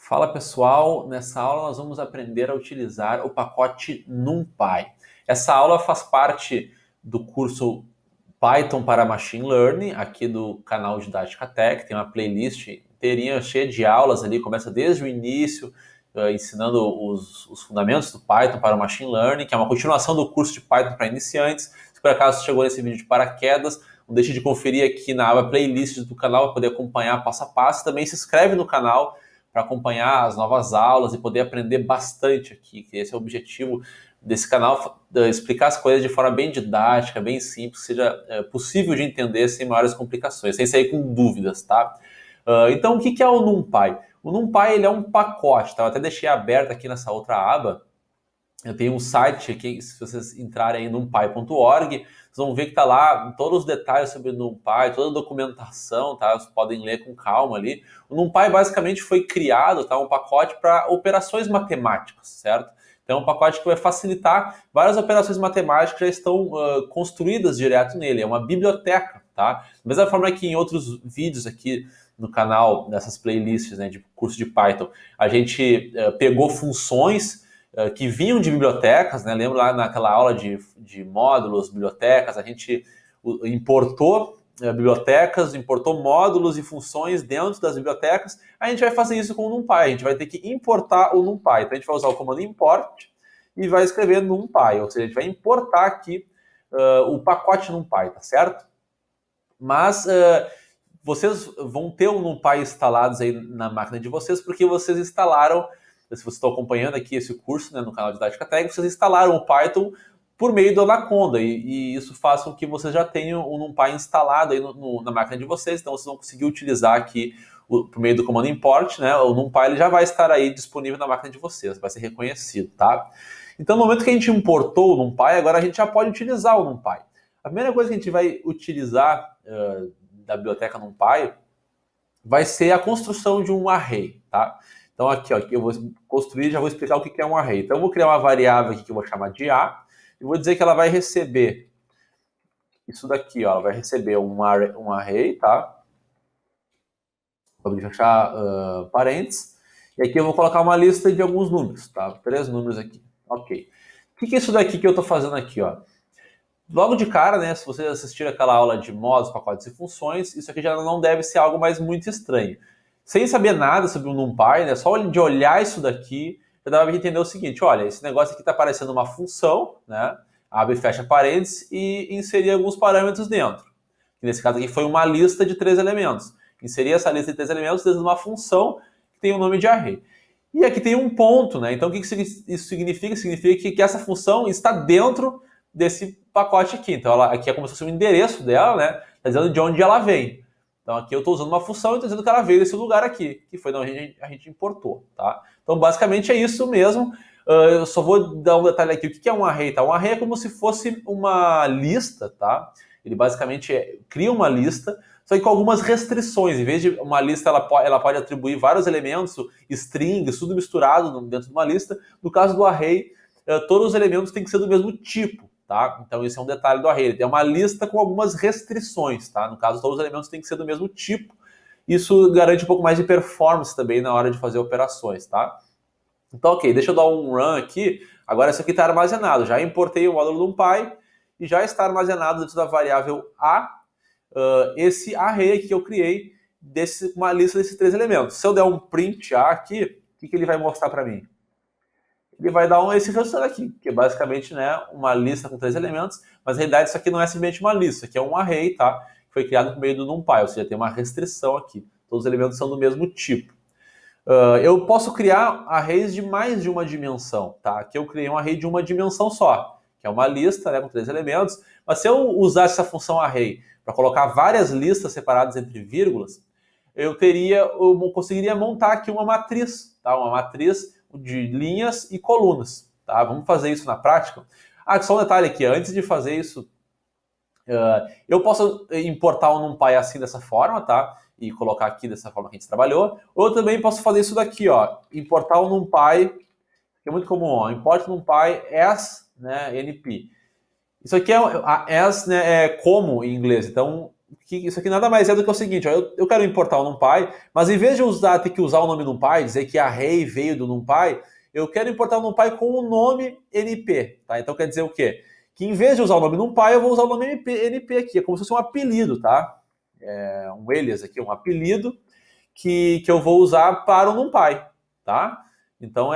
Fala pessoal, nessa aula nós vamos aprender a utilizar o pacote NumPy. Essa aula faz parte do curso Python para Machine Learning, aqui do canal Didática Tech. Tem uma playlist inteirinha cheia de aulas ali, começa desde o início, ensinando os fundamentos do Python para o Machine Learning, que é uma continuação do curso de Python para iniciantes. Se por acaso chegou nesse vídeo de paraquedas, não deixe de conferir aqui na aba Playlists do canal para poder acompanhar passo a passo. Também se inscreve no canal para acompanhar as novas aulas e poder aprender bastante aqui, que esse é o objetivo desse canal, explicar as coisas de forma bem didática, bem simples, que seja possível de entender sem maiores complicações, sem sair com dúvidas, tá? Então, o que é o NumPy? O NumPy ele é um pacote, tá? Eu até deixei aberto aqui nessa outra aba. Eu tenho um site aqui, se vocês entrarem em numpy.org, vocês vão ver que está lá todos os detalhes sobre o NumPy, toda a documentação, tá? Vocês podem ler com calma ali. O NumPy basicamente foi criado, tá? Um pacote para operações matemáticas, certo? Então é um pacote que vai facilitar várias operações matemáticas que já estão construídas direto nele. É uma biblioteca, tá? Da mesma forma que em outros vídeos aqui no canal, nessas playlists, né, de curso de Python, a gente pegou funções que vinham de bibliotecas, né? Lembro lá naquela aula de módulos, bibliotecas, a gente importou bibliotecas, importou módulos e funções dentro das bibliotecas. A gente vai fazer isso com o NumPy, a gente vai ter que importar o NumPy. Então a gente vai usar o comando import e vai escrever NumPy, ou seja, a gente vai importar aqui o pacote NumPy, tá certo? Mas vocês vão ter o NumPy instalados aí na máquina de vocês, porque vocês instalaram, se vocês estão acompanhando aqui esse curso, né, no canal Didática Tech, vocês instalaram o Python por meio do Anaconda, e isso faz com que vocês já tenham o NumPy instalado aí na máquina de vocês, então vocês vão conseguir utilizar aqui, por meio do comando import, né, o NumPy ele já vai estar aí disponível na máquina de vocês, vai ser reconhecido, tá? Então, no momento que a gente importou o NumPy, agora a gente já pode utilizar o NumPy. A primeira coisa que a gente vai utilizar da biblioteca NumPy vai ser a construção de um array, tá? Então aqui, ó, eu vou construir, já vou explicar o que é um array. Então eu vou criar uma variável aqui que eu vou chamar de A, e vou dizer que ela vai receber isso daqui, ó, ela vai receber um array, tá? Vou fechar parênteses, e aqui eu vou colocar uma lista de alguns números, tá? 3 números aqui, ok. O que é isso daqui que eu estou fazendo aqui, ó? Logo de cara, né, se vocês assistiram aquela aula de modos, pacotes e funções, isso aqui já não deve ser algo mais muito estranho. Sem saber nada sobre o NumPy, né, só de olhar isso daqui, já dava para entender o seguinte, olha, esse negócio aqui está parecendo uma função, né, abre e fecha parênteses e inserir alguns parâmetros dentro. Que nesse caso aqui foi uma lista de 3 elementos. Inserir essa lista de 3 elementos dentro de uma função que tem o nome de array. E aqui tem um ponto, né, então o que isso significa? Significa que essa função está dentro desse pacote aqui. Então, aqui é como se fosse o endereço dela, né? Está dizendo de onde ela vem. Então, aqui eu estou usando uma função e estou dizendo que ela veio desse lugar aqui, que foi de onde a gente importou, tá? Então, basicamente é isso mesmo. Eu só vou dar um detalhe aqui. O que é um array? Tá? Um array é como se fosse uma lista, tá? Ele basicamente cria uma lista, só que com algumas restrições. Em vez de uma lista, ela pode atribuir vários elementos, strings, tudo misturado dentro de uma lista. No caso do array, todos os elementos têm que ser do mesmo tipo. Tá? Então, esse é um detalhe do array. Ele tem uma lista com algumas restrições. Tá? No caso, todos os elementos têm que ser do mesmo tipo. Isso garante um pouco mais de performance também na hora de fazer operações. Tá? Então, ok, deixa eu dar um run aqui. Agora, isso aqui está armazenado. Já importei o módulo NumPy e já está armazenado dentro da variável A esse array aqui que eu criei, uma lista desses 3 elementos. Se eu der um print A aqui, o que ele vai mostrar para mim? Ele vai dar esse resultado aqui, que é basicamente, né, uma lista com 3 elementos, mas na realidade isso aqui não é simplesmente uma lista, aqui é um array, tá? Que foi criado por meio do NumPy, ou seja, tem uma restrição aqui. Todos os elementos são do mesmo tipo. Eu posso criar arrays de mais de uma dimensão, tá? Aqui eu criei um array de uma dimensão só, que é uma lista, né, com 3 elementos, mas se eu usar essa função array para colocar várias listas separadas entre vírgulas, eu conseguiria montar aqui uma matriz, tá? Uma matriz de linhas e colunas, tá? Vamos fazer isso na prática. Só um detalhe aqui, antes de fazer isso, eu posso importar o NumPy assim dessa forma, tá? E colocar aqui dessa forma que a gente trabalhou. Ou eu também posso fazer isso daqui, ó, importar o NumPy, que é muito comum, ó, import NumPy as, né, np. Isso aqui a as, né, é como em inglês, então isso aqui nada mais é do que o seguinte, ó, eu quero importar o NumPy, mas em vez de ter que usar o nome NumPy, dizer que a array veio do NumPy, eu quero importar o NumPy com o nome NP, tá? Então quer dizer o quê? Que em vez de usar o nome NumPy, eu vou usar o nome NP aqui, é como se fosse um apelido, tá? Um alias aqui, um apelido que eu vou usar para o NumPy, tá? Então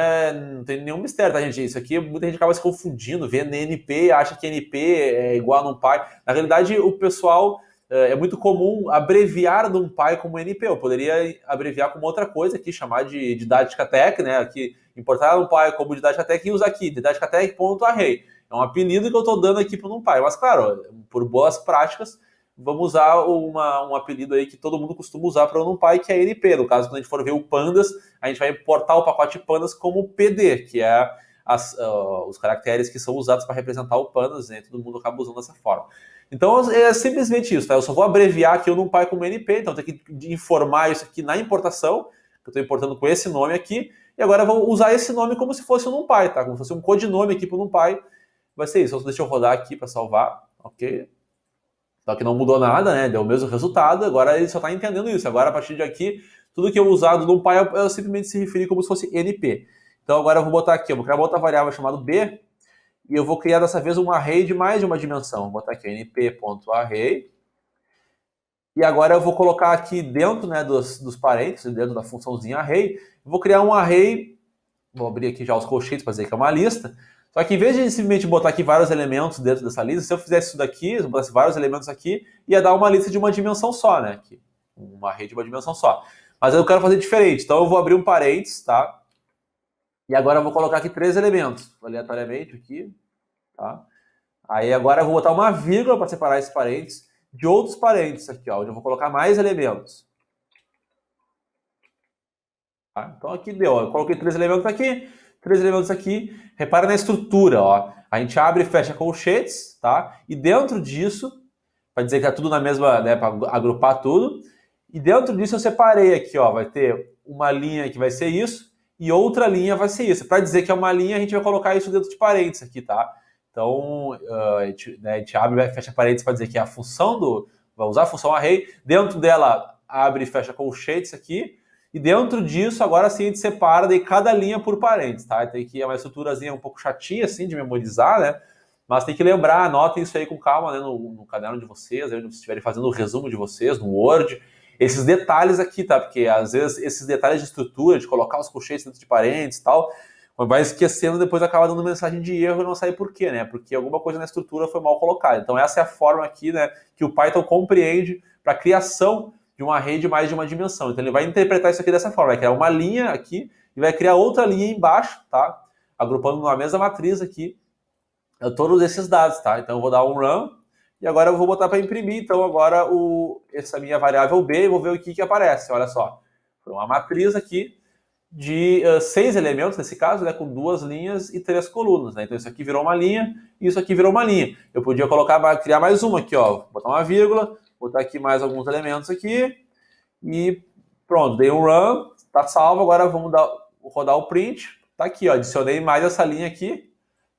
não tem nenhum mistério, tá, gente? Isso aqui muita gente acaba se confundindo, vendo NP, acha que NP é igual a NumPy. Na realidade, o pessoal é muito comum abreviar NumPy como NP. Eu poderia abreviar como outra coisa aqui, chamar de didática tech, né? Aqui, importar NumPy como didática tech e usar aqui, didática tech.array. É um apelido que eu estou dando aqui para o NumPy. Mas, claro, por boas práticas, vamos usar um apelido aí que todo mundo costuma usar para o NumPy, que é NP. No caso, quando a gente for ver o Pandas, a gente vai importar o pacote Pandas como PD, que é os caracteres que são usados para representar o Pandas, né? Todo mundo acaba usando dessa forma. Então, é simplesmente isso, tá? Eu só vou abreviar aqui o NumPy como NP, então tem que informar isso aqui na importação, que eu estou importando com esse nome aqui, e agora eu vou usar esse nome como se fosse o NumPy, tá? Como se fosse um codinome aqui para o NumPy. Vai ser isso. Então, deixa eu rodar aqui para salvar, ok? Só que não mudou nada, né? Deu o mesmo resultado, agora ele só está entendendo isso. Agora, a partir de aqui, tudo que eu usar do NumPy, eu simplesmente se referir como se fosse NP. Então, agora eu vou botar aqui, eu vou criar uma outra variável chamada B, e eu vou criar dessa vez um array de mais de uma dimensão. Vou botar aqui np.array. E agora eu vou colocar aqui dentro, né, dos parênteses, dentro da funçãozinha array, eu vou criar um array, vou abrir aqui já os colchetes para dizer que é uma lista. Só que em vez de simplesmente botar aqui vários elementos dentro dessa lista, se eu fizesse isso daqui, se eu botasse vários elementos aqui, ia dar uma lista de uma dimensão só, né? Aqui, uma array de uma dimensão só. Mas eu quero fazer diferente, então eu vou abrir um parênteses, tá? E agora eu vou colocar aqui 3 elementos, aleatoriamente aqui, tá? Aí agora eu vou botar uma vírgula para separar esses parênteses de outros parênteses aqui, ó, onde eu vou colocar mais elementos. Tá? Então aqui deu, eu coloquei 3 elementos aqui, 3 elementos aqui. Repara na estrutura, ó. A gente abre e fecha colchetes, tá? E dentro disso, para dizer que tá tudo na mesma, né, para agrupar tudo. E dentro disso eu separei aqui, ó, vai ter uma linha que vai ser isso e outra linha vai ser isso. Para dizer que é uma linha, a gente vai colocar isso dentro de parênteses aqui, tá? Então, a gente abre e fecha parênteses para dizer que é a função vai usar a função array. Dentro dela, abre e fecha colchetes aqui. E dentro disso, agora sim, a gente separa de cada linha por parênteses, tá? Tem que é uma estruturazinha um pouco chatinha, assim, de memorizar, né? Mas tem que lembrar, anotem isso aí com calma, né? No caderno de vocês, aí onde vocês estiverem fazendo o resumo de vocês, no Word. Esses detalhes aqui, tá? Porque às vezes esses detalhes de estrutura, de colocar os colchetes dentro de parênteses e tal, vai esquecendo, depois acaba dando mensagem de erro e não sabe por quê, né? Porque alguma coisa na estrutura foi mal colocada. Então essa é a forma aqui, né, que o Python compreende para a criação de uma array de mais de uma dimensão. Então ele vai interpretar isso aqui dessa forma, vai criar uma linha aqui e vai criar outra linha embaixo, tá? Agrupando numa mesma matriz aqui todos esses dados, tá? Então eu vou dar um run e agora eu vou botar para imprimir. Então agora essa minha variável B, eu vou ver o que aparece. Olha só, foi uma matriz aqui de 6 elementos, nesse caso, né, com 2 linhas e 3 colunas. Né? Então isso aqui virou uma linha e isso aqui virou uma linha. Eu podia criar mais uma aqui, ó, botar uma vírgula, botar aqui mais alguns elementos aqui e pronto, dei um run, tá salvo. Agora vamos rodar o print. Tá aqui, ó, adicionei mais essa linha aqui,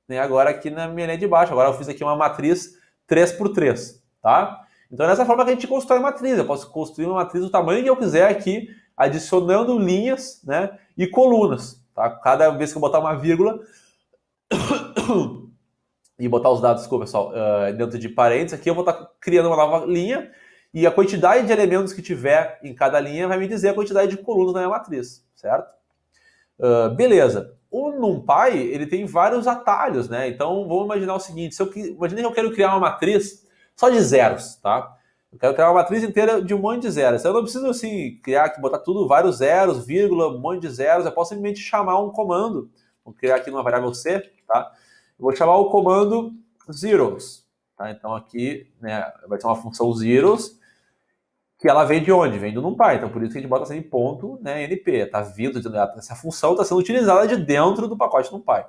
né, agora aqui na minha linha de baixo. Agora eu fiz aqui uma matriz 3x3, tá? Então é dessa forma que a gente constrói matriz. Eu posso construir uma matriz do tamanho que eu quiser aqui, adicionando linhas, né, e colunas, tá? Cada vez que eu botar uma vírgula e botar os dados, desculpa, pessoal, dentro de parênteses, aqui eu vou estar criando uma nova linha e a quantidade de elementos que tiver em cada linha vai me dizer a quantidade de colunas na minha matriz, certo? Beleza. O NumPy, ele tem vários atalhos, né? Então, vamos imaginar o seguinte, imagina que eu quero criar uma matriz só de zeros, tá? Eu quero criar uma matriz inteira de um monte de zeros. Eu não preciso, assim, botar tudo, vários zeros, vírgula, um monte de zeros. Eu posso simplesmente chamar um comando. Vou criar aqui uma variável C, tá? Eu vou chamar o comando zeros, tá? Então aqui, né, vai ser uma função zeros, que ela vem de onde? Vem do NumPy. Então por isso que a gente bota assim ponto, né, NP. Tá vindo, essa função está sendo utilizada de dentro do pacote NumPy.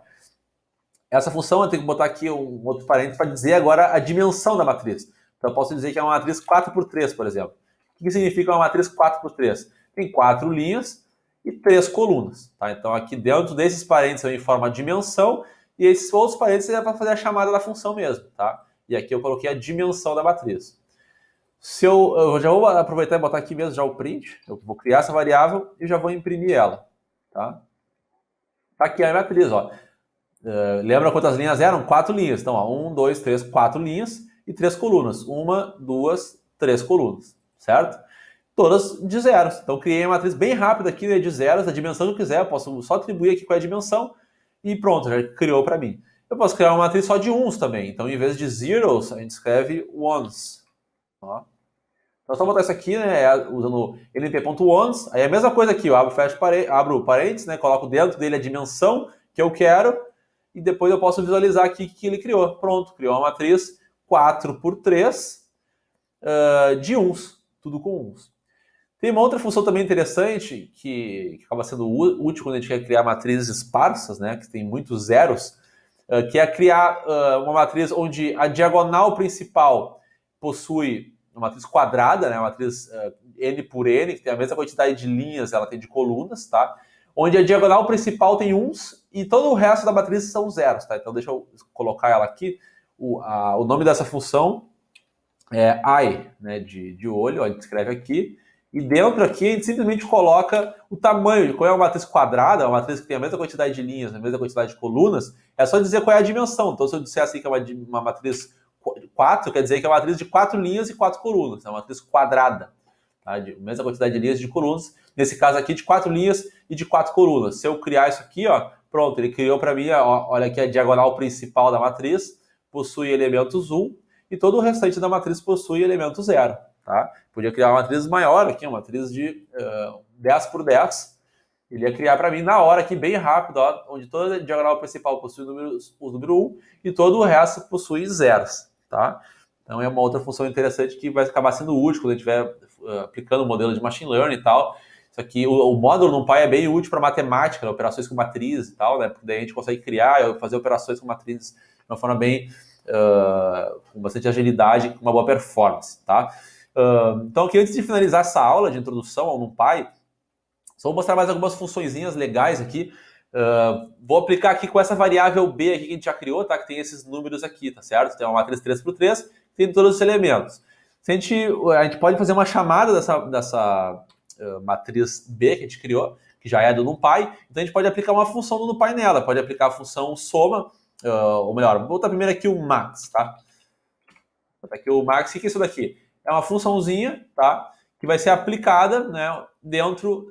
Essa função eu tenho que botar aqui um outro parênteses para dizer agora a dimensão da matriz. Então eu posso dizer que é uma matriz 4x3, por exemplo. O que significa uma matriz 4x3? Tem 4 linhas e 3 colunas. Tá? Então aqui dentro desses parênteses eu informo a dimensão e esses outros parênteses é para fazer a chamada da função mesmo. Tá? E aqui eu coloquei a dimensão da matriz. Eu já vou aproveitar e botar aqui mesmo já o print, eu vou criar essa variável e já vou imprimir ela, tá? Tá aqui a matriz, ó. Lembra quantas linhas eram? 4 linhas. Então, ó, 1, 2, 3, 4 linhas e 3 colunas. 1, 2, 3 colunas, certo? Todas de zeros. Então, criei uma matriz bem rápida aqui, né, de zeros, a dimensão que eu quiser. Eu posso só atribuir aqui qual é a dimensão e pronto, já criou para mim. Eu posso criar uma matriz só de uns também. Então, em vez de zeros, a gente escreve ones. Ó. Então, só botar isso aqui, né, usando np.ones. Aí é a mesma coisa aqui, eu abro parênteses, né, coloco dentro dele a dimensão que eu quero e depois eu posso visualizar aqui o que ele criou. Pronto, criou uma matriz 4 por 3 de uns, tudo com uns. Tem uma outra função também interessante que acaba sendo útil quando a gente quer criar matrizes esparsas, né, que tem muitos zeros, que é criar uma matriz onde a diagonal principal possui uma matriz quadrada, né, uma matriz n por n, que tem a mesma quantidade de linhas, ela tem de colunas, tá? Onde a diagonal principal tem uns e todo o resto da matriz são zeros, tá? Então deixa eu colocar ela aqui. O nome dessa função é eye, né, de olho, ó, a gente escreve aqui. E dentro aqui a gente simplesmente coloca o tamanho. Qual é uma matriz quadrada, uma matriz que tem a mesma quantidade de linhas, a mesma quantidade de colunas, é só dizer qual é a dimensão. Então se eu disser assim que é uma matriz 4, quer dizer que é uma matriz de 4 linhas e 4 colunas. É uma matriz quadrada. Tá? De mesma quantidade de linhas e de colunas. Nesse caso aqui, de 4 linhas e de 4 colunas. Se eu criar isso aqui, ó, pronto, ele criou para mim, ó, olha aqui a diagonal principal da matriz, possui elementos 1, e todo o restante da matriz possui elemento 0. Tá? Podia criar uma matriz maior aqui, uma matriz de 10 por 10. Ele ia criar para mim na hora aqui, bem rápido, ó, onde toda a diagonal principal possui o número 1 e todo o resto possui zeros. Tá? Então é uma outra função interessante que vai acabar sendo útil quando a gente estiver aplicando o modelo de machine learning e tal. Isso aqui, o módulo NumPy é bem útil para matemática, né, operações com matrizes e tal, né? Porque daí a gente consegue criar, fazer operações com matrizes de uma forma bem com bastante agilidade, com uma boa performance, tá? Então aqui, antes de finalizar essa aula de introdução ao NumPy, só vou mostrar mais algumas funçõezinhas legais aqui. Vou aplicar aqui com essa variável B aqui que a gente já criou, tá? Que tem esses números aqui, tá certo? Tem uma matriz 3 por 3, tem todos os elementos. A gente pode fazer uma chamada dessa matriz B que a gente criou, que já é do NumPy, então a gente pode aplicar uma função do NumPy nela, pode aplicar a função soma, ou melhor, vou botar primeiro aqui o max, tá? Vou botar aqui o max, o que é isso daqui? É uma funçãozinha, tá? Que vai ser aplicada, né, dentro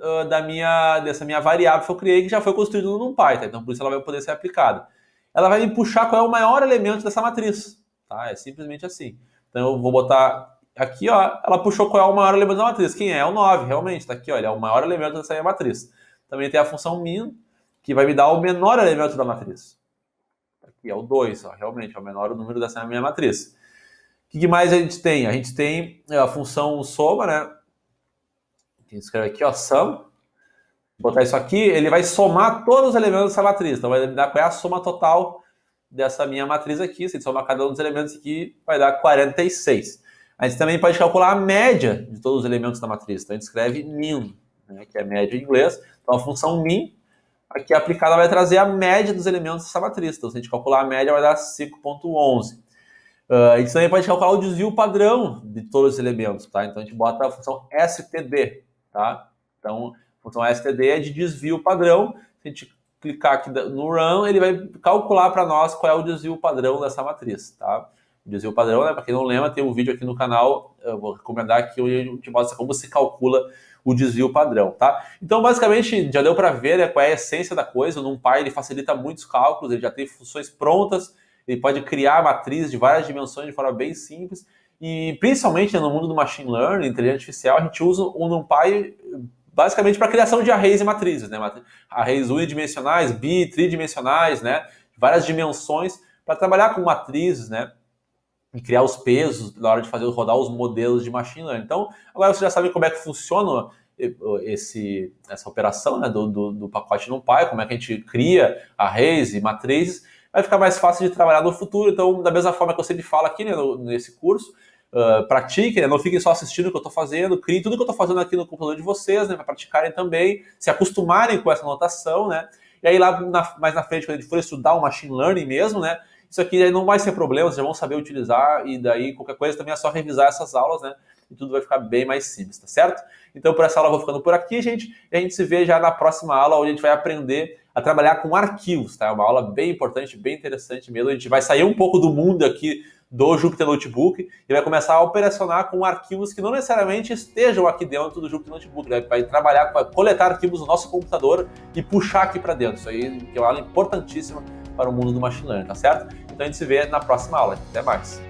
dessa minha variável que eu criei, que já foi construída no NumPy, tá? Então por isso ela vai poder ser aplicada. Ela vai me puxar qual é o maior elemento dessa matriz, tá? É simplesmente assim. Então eu vou botar aqui, ó, ela puxou qual é o maior elemento da matriz. Quem é? É o 9, realmente, tá aqui, ó, ele é o maior elemento dessa minha matriz. Também tem a função min, que vai me dar o menor elemento da matriz. Aqui é o 2, ó, realmente, é o menor número dessa minha matriz. O que mais a gente tem? A gente tem a função soma, né? A gente escreve aqui, ó, sum. Vou botar isso aqui, ele vai somar todos os elementos dessa matriz. Então vai me dar qual é a soma total dessa minha matriz aqui. Se a gente somar cada um dos elementos aqui, vai dar 46. A gente também pode calcular a média de todos os elementos da matriz. Então a gente escreve min, né, que é a média em inglês. Então a função min, aqui aplicada, vai trazer a média dos elementos dessa matriz. Então se a gente calcular a média, vai dar 5,11. A gente também pode calcular o desvio padrão de todos os elementos, tá? Então a gente bota a função std, tá? Então a função std é de desvio padrão. Se a gente clicar aqui no run, ele vai calcular para nós qual é o desvio padrão dessa matriz, tá? O desvio padrão, né? Para quem não lembra, tem um vídeo aqui no canal, eu vou recomendar aqui, onde a gente mostra como se calcula o desvio padrão, tá? Então, basicamente, já deu para ver, né, qual é a essência da coisa. O NumPy, ele facilita muitos cálculos, ele já tem funções prontas, ele pode criar matrizes de várias dimensões de forma bem simples. E, principalmente, no mundo do machine learning, inteligência artificial, a gente usa o NumPy basicamente para a criação de arrays e matrizes, né? Arrays unidimensionais, tridimensionais, né? Várias dimensões, para trabalhar com matrizes, né? E criar os pesos na hora de rodar os modelos de machine learning. Então, agora você já sabe como é que funciona essa operação, né, do pacote NumPy, como é que a gente cria arrays e matrizes. Vai ficar mais fácil de trabalhar no futuro. Então, da mesma forma que eu sempre falo aqui, né, nesse curso, pratiquem, né, não fiquem só assistindo o que eu estou fazendo, criem tudo que eu estou fazendo aqui no computador de vocês, né, para praticarem também, se acostumarem com essa notação, né, e aí lá mais na frente, quando a gente for estudar o machine learning mesmo, né, Isso aqui aí não vai ser problema, vocês já vão saber utilizar, e daí qualquer coisa também é só revisar essas aulas, né? E tudo vai ficar bem mais simples, tá certo? Então, por essa aula eu vou ficando por aqui, gente, e a gente se vê já na próxima aula, onde a gente vai aprender a trabalhar com arquivos, tá? É uma aula bem importante, bem interessante mesmo. A gente vai sair um pouco do mundo aqui do Jupyter Notebook e vai começar a operacionar com arquivos que não necessariamente estejam aqui dentro do Jupyter Notebook. Vai trabalhar, vai coletar arquivos no nosso computador e puxar aqui para dentro. Isso aí que é uma aula importantíssima para o mundo do Machine Learning, tá certo? Então a gente se vê na próxima aula. Até mais!